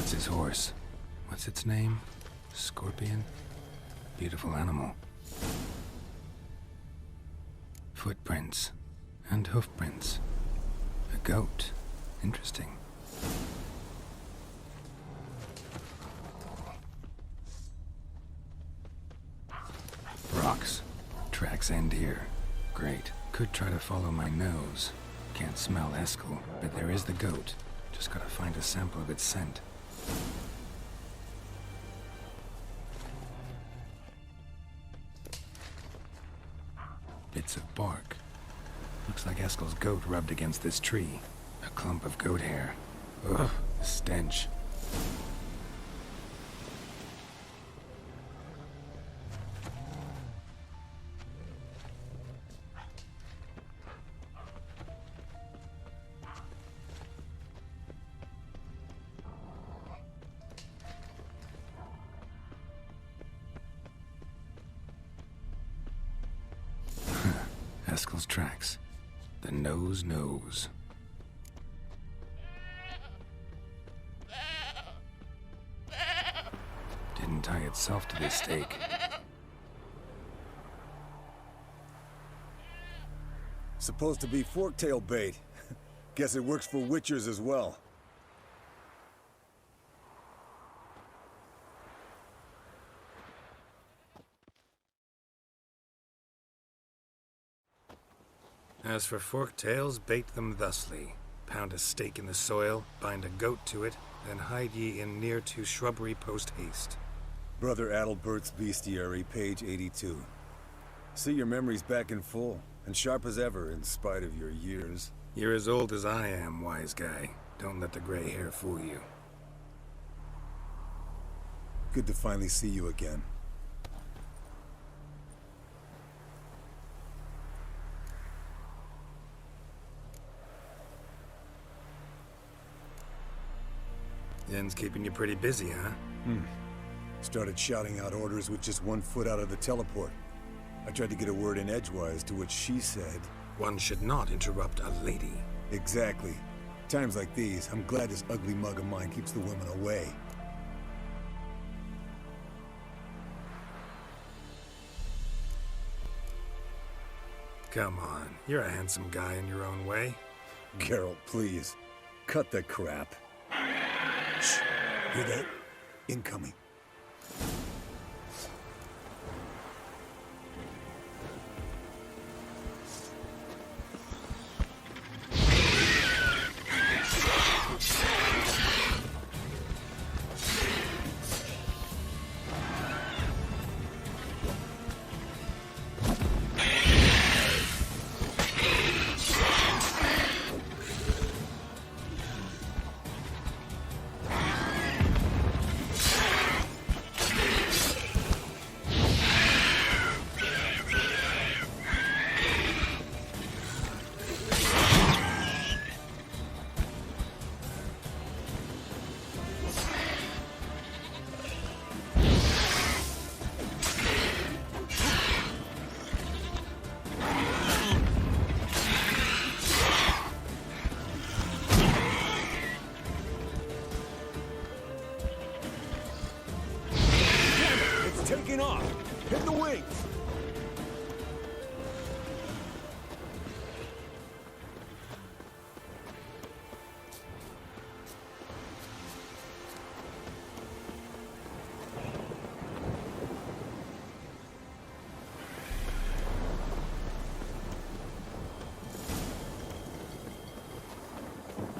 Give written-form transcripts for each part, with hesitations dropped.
That's his horse. What's its name? Scorpion? Beautiful animal. Footprints. And hoofprints. A goat. Interesting. Rocks. Tracks end here. Great. Could try to follow my nose. Can't smell Eskel, but there is the goat. Just gotta find a sample of its scent. Bits of bark. Looks like Eskel's goat rubbed against this tree. A clump of goat hair. Ugh, stench. Eskel's tracks. The nose knows. Didn't tie itself to this stake. Supposed to be forktail bait. Guess it works for witchers as well. As for forktails, bait them thusly. Pound a stake in the soil, bind a goat to it, then hide ye in near to shrubbery post haste. Brother Adalbert's Bestiary, page 82. See, your memory's back in full, and sharp as ever in spite of your years. You're as old as I am, wise guy. Don't let the gray hair fool you. Good to finally see you again. Yen's keeping you pretty busy, huh? Started shouting out orders with just 1 foot out of the teleport. I tried to get a word in edgewise, to which she said... One should not interrupt a lady. Exactly. Times like these, I'm glad this ugly mug of mine keeps the women away. Come on, you're a handsome guy in your own way. Geralt, please. Cut the crap. Shh. Hear that? Incoming. Taking off! Hit the wings!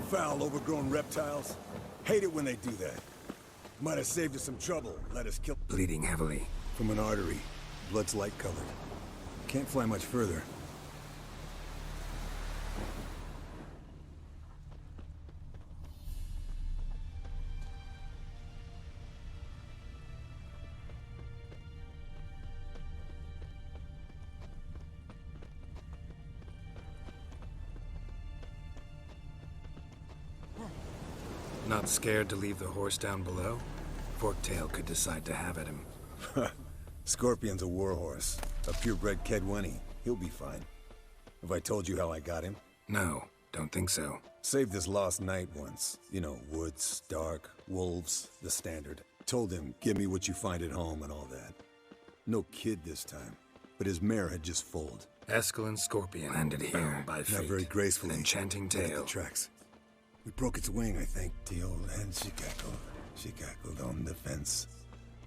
Foul, overgrown reptiles. Hate it when they do that. Might have saved us some trouble. Let us kill... Bleeding heavily. From an artery. Blood's light-colored. Can't fly much further. Not scared to leave the horse down below? Forktail could decide to have at him. Scorpion's a warhorse. A purebred Kedwenny. He'll be fine. Have I told you how I got him? No. Don't think so. Saved his lost knight once. You know, woods, dark, wolves, the standard. Told him, give me what you find at home and all that. No kid this time, but his mare had just foaled. Escalon Scorpion landed here by fate. Not very gracefully. An enchanting Look at tale. the tracks. We broke its wing, I think. The old hen, she cackled. She cackled on the fence.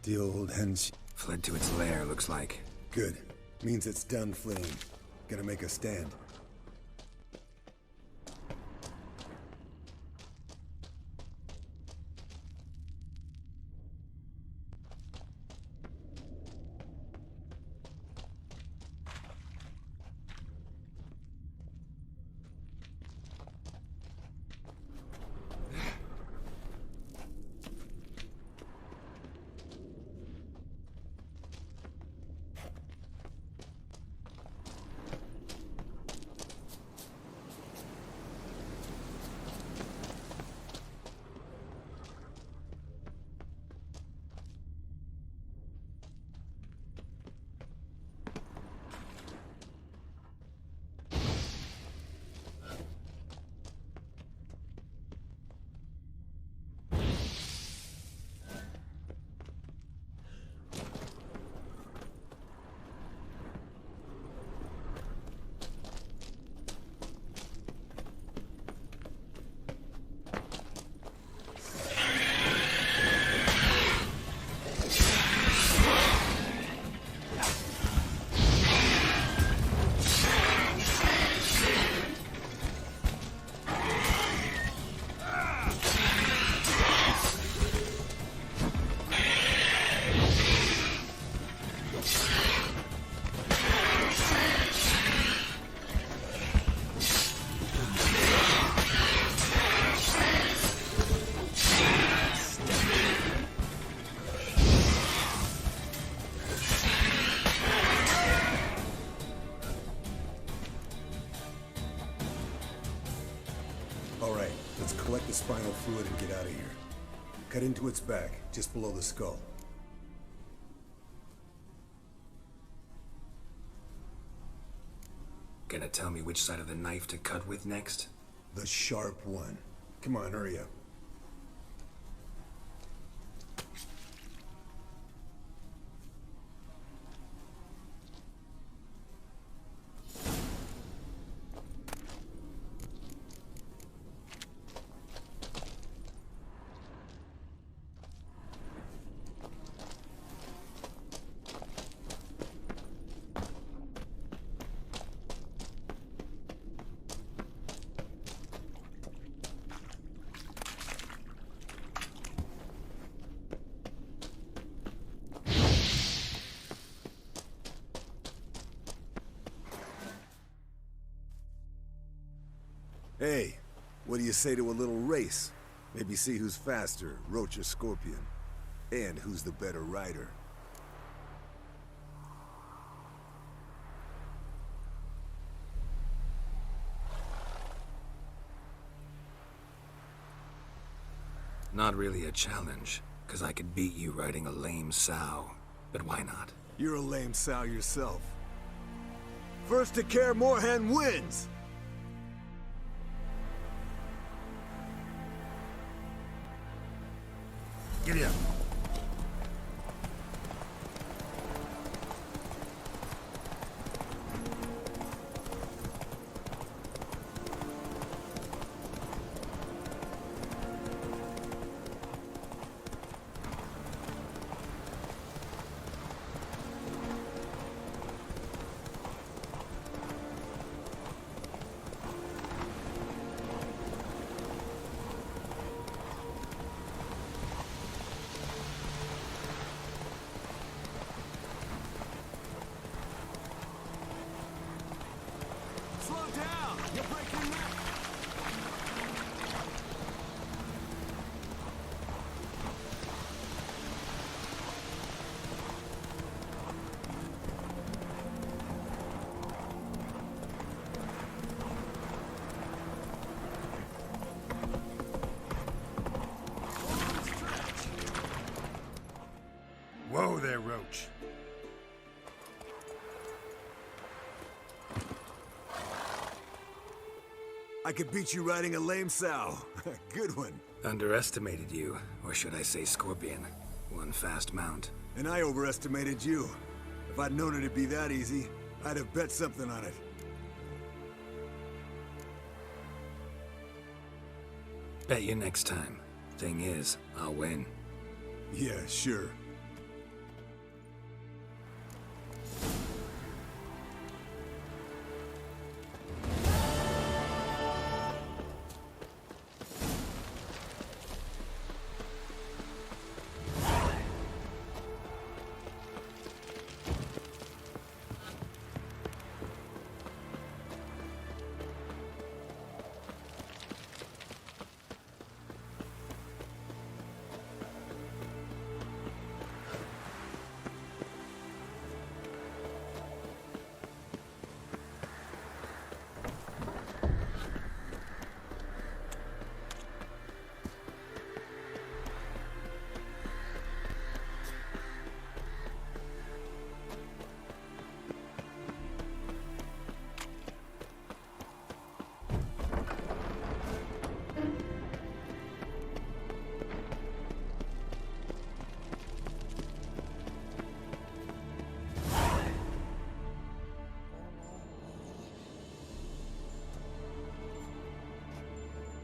The old hen, she... Fled to its lair, looks like. Good. Means it's done fleeing. Gonna make a stand. Alright, let's collect the spinal fluid and get out of here. Cut into its back, just below the skull. Gonna tell me which side of the knife to cut with next? The sharp one. Come on, hurry up. Hey, what do you say to a little race? Maybe see who's faster, Roach or Scorpion. And who's the better rider. Not really a challenge, because I could beat you riding a lame sow. But why not? You're a lame sow yourself. First to care Moorhen wins! Giddy up. Whoa there, Roach. I could beat you riding a lame sow. Good one. Underestimated you, or should I say scorpion. One fast mount. And I overestimated you. If I'd known it'd be that easy, I'd have bet something on it. Bet you next time. Thing is, I'll win. Yeah, sure.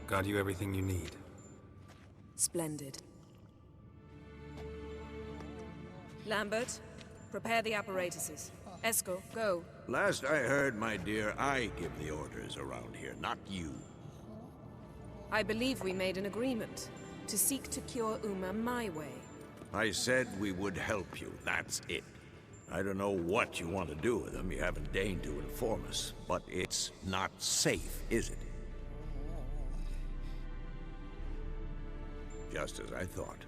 Got you everything you need. Splendid. Lambert, prepare the apparatuses. Esco, go. Last I heard, my dear, I give the orders around here, not you. I believe we made an agreement to seek to cure Uma my way. I said we would help you, that's it. I don't know what you want to do with them, you haven't deigned to inform us. But it's not safe, is it? Just as I thought.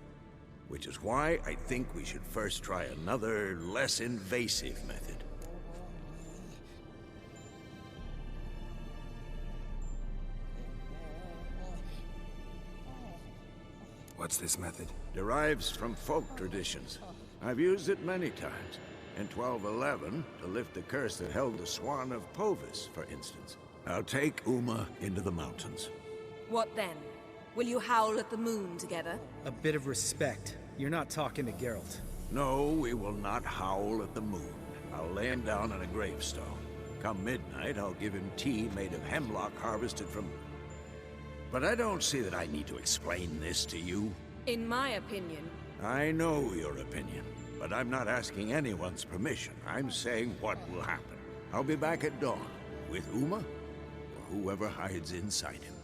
Which is why I think we should first try another, less invasive method. What's this method? Derives from folk traditions. I've used it many times. In 1211, to lift the curse that held the Swan of Povis, for instance. I'll take Uma into the mountains. What then? Will you howl at the moon together? A bit of respect. You're not talking to Geralt. No, we will not howl at the moon. I'll lay him down on a gravestone. Come midnight, I'll give him tea made of hemlock harvested from... But I don't see that I need to explain this to you. In my opinion... I know your opinion, but I'm not asking anyone's permission. I'm saying what will happen. I'll be back at dawn, with Uma, or whoever hides inside him.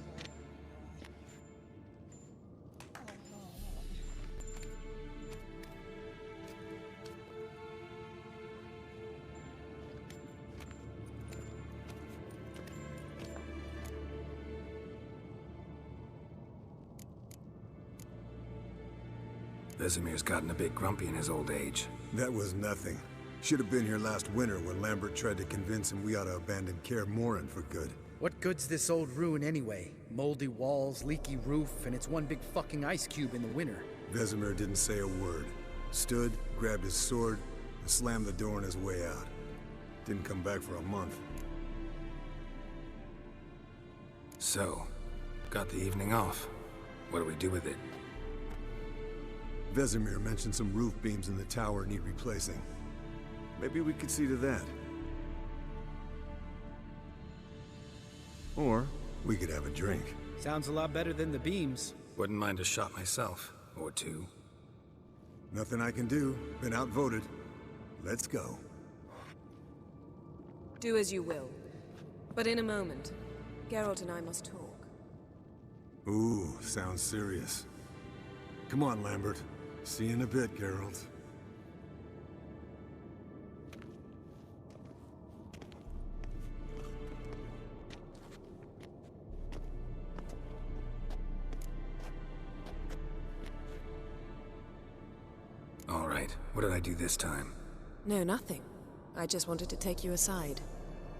Vesemir's gotten a bit grumpy in his old age. That was nothing. Should have been here last winter when Lambert tried to convince him we ought to abandon Kaer Morhen for good. What good's this old ruin anyway? Moldy walls, leaky roof, and it's one big fucking ice cube in the winter. Vesemir didn't say a word. Stood, grabbed his sword, and slammed the door on his way out. Didn't come back for a month. So, got the evening off. What do we do with it? Vesemir mentioned some roof beams in the tower need replacing. Maybe we could see to that. Or we could have a drink. Sounds a lot better than the beams. Wouldn't mind a shot myself, or two. Nothing I can do. Been outvoted. Let's go. Do as you will. But in a moment, Geralt and I must talk. Ooh, sounds serious. Come on, Lambert. See you in a bit, Geralt. All right, what did I do this time? No, nothing. I just wanted to take you aside,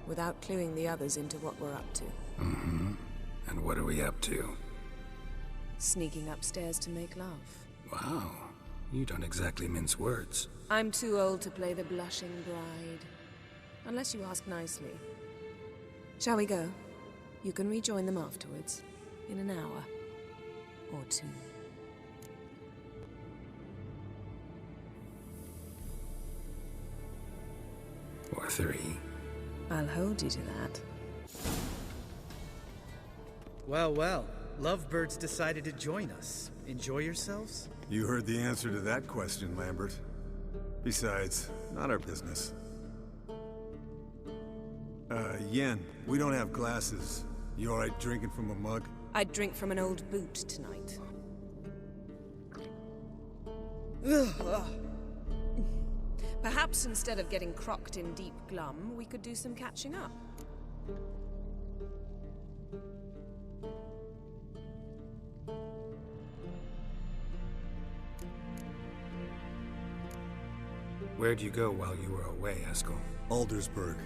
without cluing the others into what we're up to. Mm-hmm. And what are we up to? Sneaking upstairs to make love. Wow, you don't exactly mince words. I'm too old to play the blushing bride. Unless you ask nicely. Shall we go? You can rejoin them afterwards, in an hour or two. Or 3. I'll hold you to that. Well, well. Lovebirds decided to join us. Enjoy yourselves? You heard the answer to that question, Lambert. Besides, not our business. Yen, we don't have glasses. You alright drinking from a mug? I'd drink from an old boot tonight. Perhaps instead of getting crocked in deep glum, we could do some catching up. Where'd you go while you were away, Eskel? Aldersburg.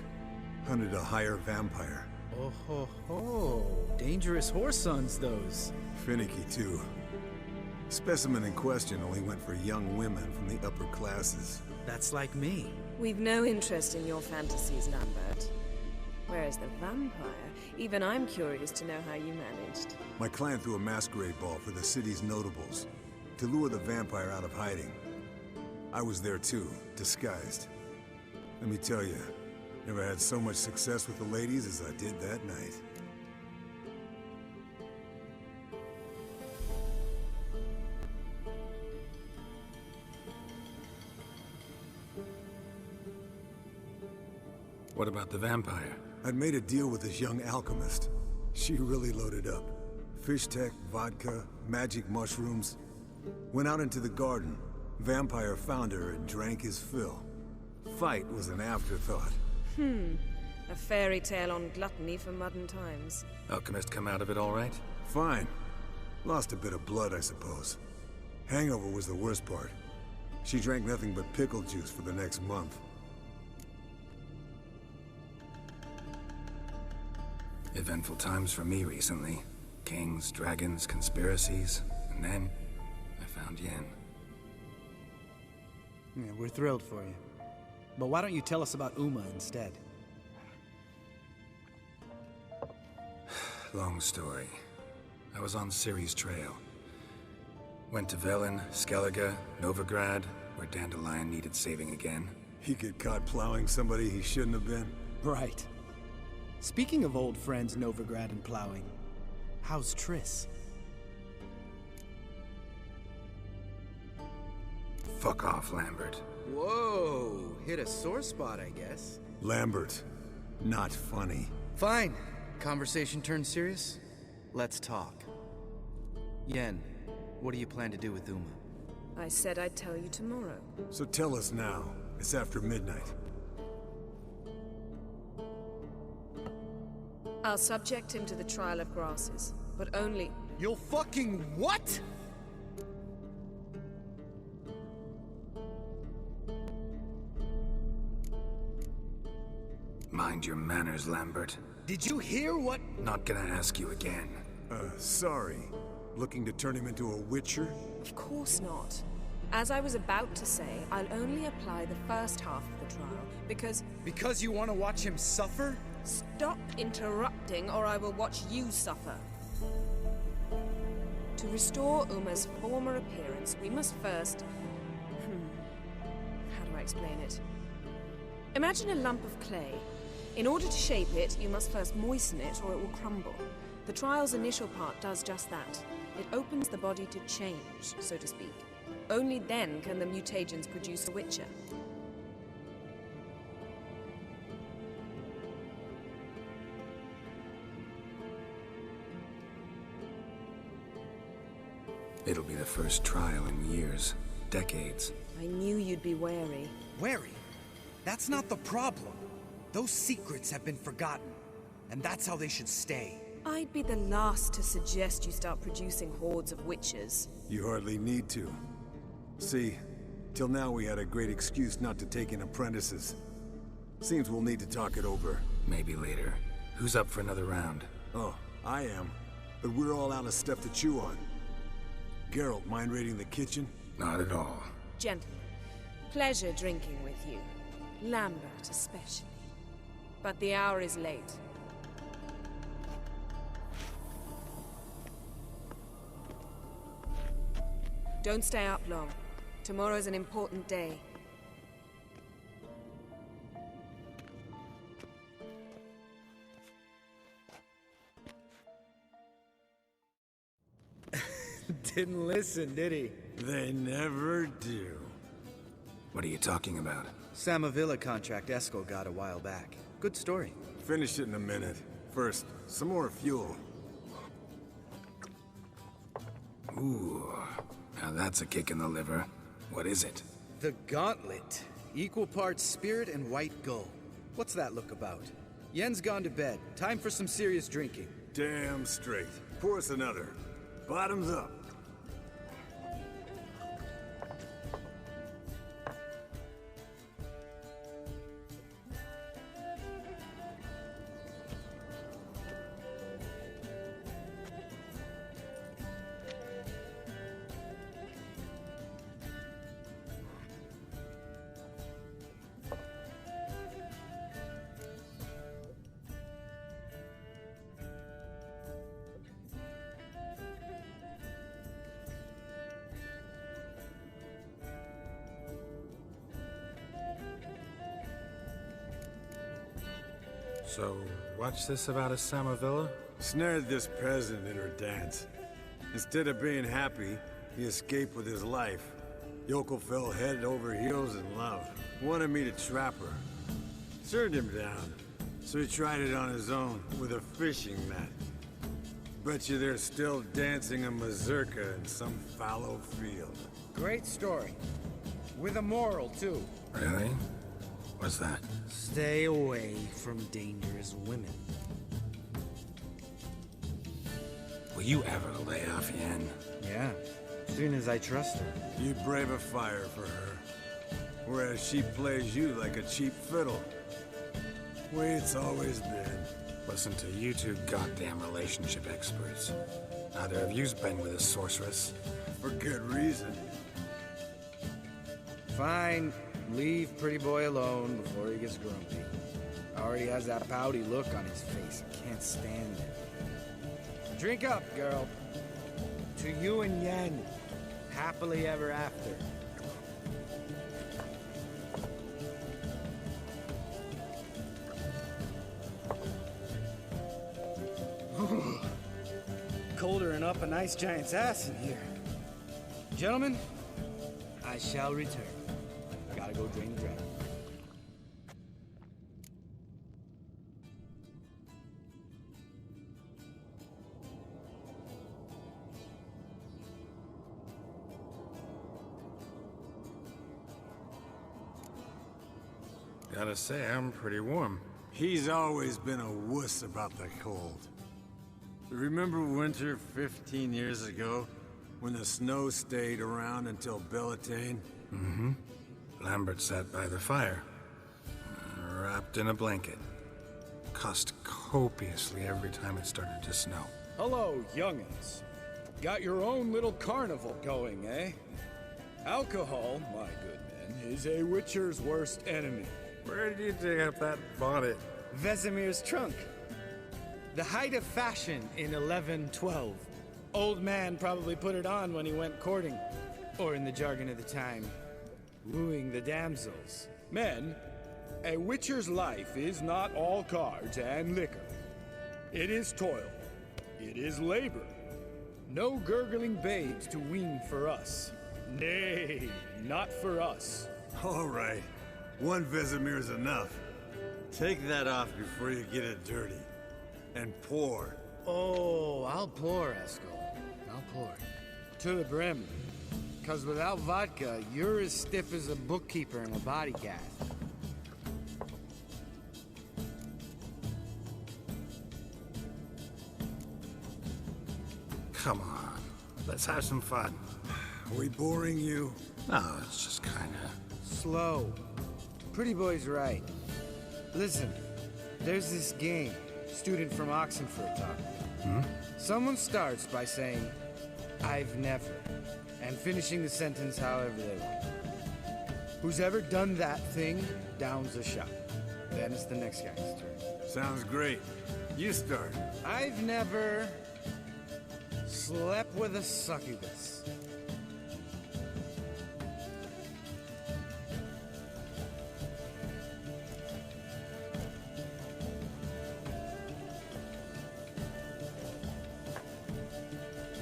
Hunted a higher vampire. Oh ho ho. Dangerous whoresons, those. Finicky, too. Specimen in question only went for young women from the upper classes. That's like me. We've no interest in your fantasies, Lambert. Whereas the vampire, even I'm curious to know how you managed. My clan threw a masquerade ball for the city's notables to lure the vampire out of hiding. I was there too, disguised. Let me tell you, never had so much success with the ladies as I did that night. What about the vampire? I'd made a deal with this young alchemist. She really loaded up. Fish tech, vodka, magic mushrooms. Went out into the garden. Vampire found her and drank his fill. Fight was an afterthought. A fairy tale on gluttony for modern times. Alchemist come out of it all right? Fine. Lost a bit of blood, I suppose. Hangover was the worst part. She drank nothing but pickle juice for the next month. Eventful times for me recently. Kings, dragons, conspiracies, and then I found Yen. Yeah, we're thrilled for you. But why don't you tell us about Uma instead? Long story. I was on Ciri's trail. Went to Velen, Skellige, Novigrad, where Dandelion needed saving again. He get caught plowing somebody he shouldn't have been. Right. Speaking of old friends Novigrad and plowing, how's Triss? Fuck off, Lambert. Whoa, hit a sore spot, I guess. Lambert, not funny. Fine. Conversation turned serious? Let's talk. Yen, what do you plan to do with Uma? I said I'd tell you tomorrow. So tell us now. It's after midnight. I'll subject him to the trial of grasses, but only... You'll fucking what? Mind your manners, Lambert. Did you hear what? Not gonna ask you again. Sorry. Looking to turn him into a witcher? Of course not. As I was about to say, I'll only apply the first half of the trial, because... Because you want to watch him suffer? Stop interrupting, or I will watch you suffer. To restore Uma's former appearance, we must first... How do I explain it? Imagine a lump of clay. In order to shape it, you must first moisten it, or it will crumble. The trial's initial part does just that. It opens the body to change, so to speak. Only then can the mutagens produce a witcher. It'll be the first trial in years, decades. I knew you'd be wary. Wary? That's not the problem. Those secrets have been forgotten, and that's how they should stay. I'd be the last to suggest you start producing hordes of witches. You hardly need to. See, till now we had a great excuse not to take in apprentices. Seems we'll need to talk it over. Maybe later. Who's up for another round? Oh, I am. But we're all out of stuff to chew on. Geralt, mind raiding the kitchen? Not at all. Gentlemen, pleasure drinking with you. Lambert especially. But the hour is late. Don't stay up long. Tomorrow's an important day. Didn't listen, did he? They never do. What are you talking about? Samavilla contract Esco got a while back. Good story. Finish it in a minute. First, some more fuel. Ooh, now that's a kick in the liver. What is it? The Gauntlet. Equal parts spirit and white gull. What's that look about? Yen's gone to bed. Time for some serious drinking. Damn straight. Pour us another. Bottoms up. So, what's this about a Samavilla? Snared this peasant in her dance. Instead of being happy, he escaped with his life. Yokel fell head over heels in love. Wanted me to trap her. Turned him down. So he tried it on his own with a fishing net. Bet you they're still dancing a mazurka in some fallow field. Great story. With a moral, too. Really? What's that? Stay away from dangerous women. Will you ever lay off Yen? Yeah, soon as I trust her. You brave a fire for her. Whereas she plays you like a cheap fiddle. Way it's always been. Listen to you two goddamn relationship experts. Neither of you's been with a sorceress. For good reason. Fine. Leave pretty boy alone before he gets grumpy. Already has that pouty look on his face. I can't stand it. Drink up, girl. To you and Yen. Happily ever after. Colder and up a nice giant's ass in here. Gentlemen, I shall return. Gotta go drain the dragon. Gotta say, I'm pretty warm. He's always been a wuss about the cold. Remember winter 15 years ago, when the snow stayed around until Bellatane? Mm-hmm. Lambert sat by the fire, wrapped in a blanket. Cussed copiously every time it started to snow. Hello, young'uns. Got your own little carnival going, eh? Alcohol, my good men, is a witcher's worst enemy. Where did you dig up that bonnet? Vesemir's trunk. The height of fashion in 1112. Old man probably put it on when he went courting. Or in the jargon of the time, wooing the damsels. Men, a witcher's life is not all cards and liquor. It is toil. It is labor. No gurgling babes to wean for us. Nay, not for us. All right. One Vesemir's enough. Take that off before you get it dirty. And pour. Oh, I'll pour, Esco. I'll pour. To the brim. 'Cause without vodka, you're as stiff as a bookkeeper in a body cast. Come on, let's have some fun. Are we boring you? No, it's just kinda... Slow. Pretty boy's right. Listen, there's this game. Student from Oxenford taught. Someone starts by saying, I've never, and finishing the sentence however they want. Who's ever done that thing downs a shot. Then it's the next guy's turn. Sounds great. You start. I've never slept with a succubus.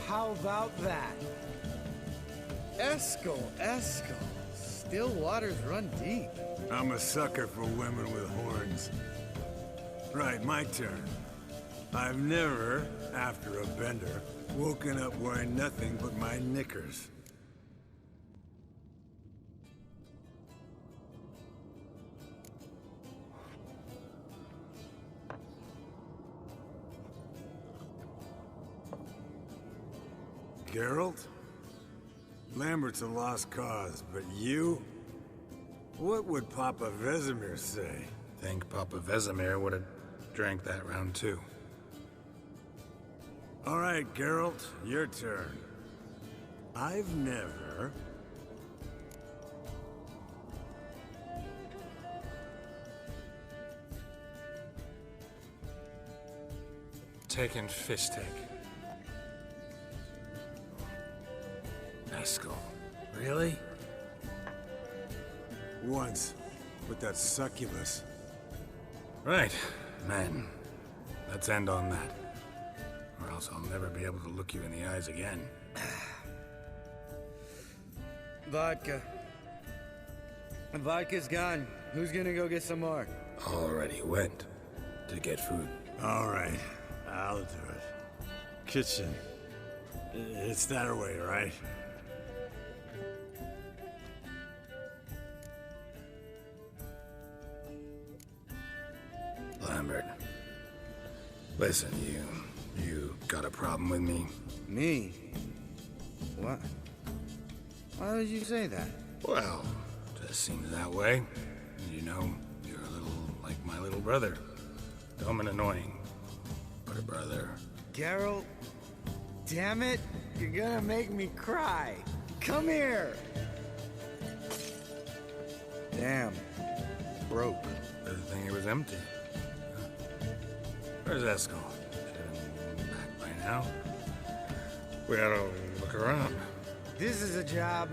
how about that? Eskel. Still waters run deep. I'm a sucker for women with horns. Right, my turn. I've never, after a bender, woken up wearing nothing but my knickers. Geralt? Lambert's a lost cause, but you? What would Papa Vesemir say? Think Papa Vesemir would have drank that round too. All right, Geralt, your turn. I've never... taken fish take. Eskel. Really? Once, with that succubus. Right, men. Let's end on that. Or else I'll never be able to look you in the eyes again. Vodka. Vodka's gone. Who's gonna go get some more? Already went to get food. All right, I'll do it. Kitchen. It's that way, right? Lambert. Listen, you got a problem with me? Me? What? Why would you say that? Well, just seems that way. You know, you're a little like my little brother. Dumb and annoying, but a brother. Geralt, damn it, you're gonna make me cry. Come here. Damn, broke. Good thing it was empty. Where's Eskel? Should have been back by now. We ought to look around. This is a job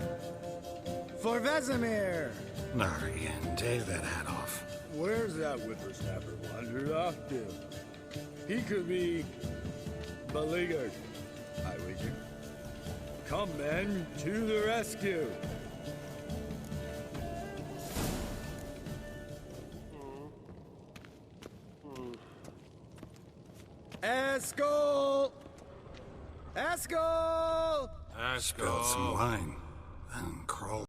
for Vesemir. Not again. Take that hat off. Where's that whippersnapper wandered off to? He could be beleaguered, I wager. Come, men, to the rescue. Eskel! Eskel! Spilled some wine, then crawled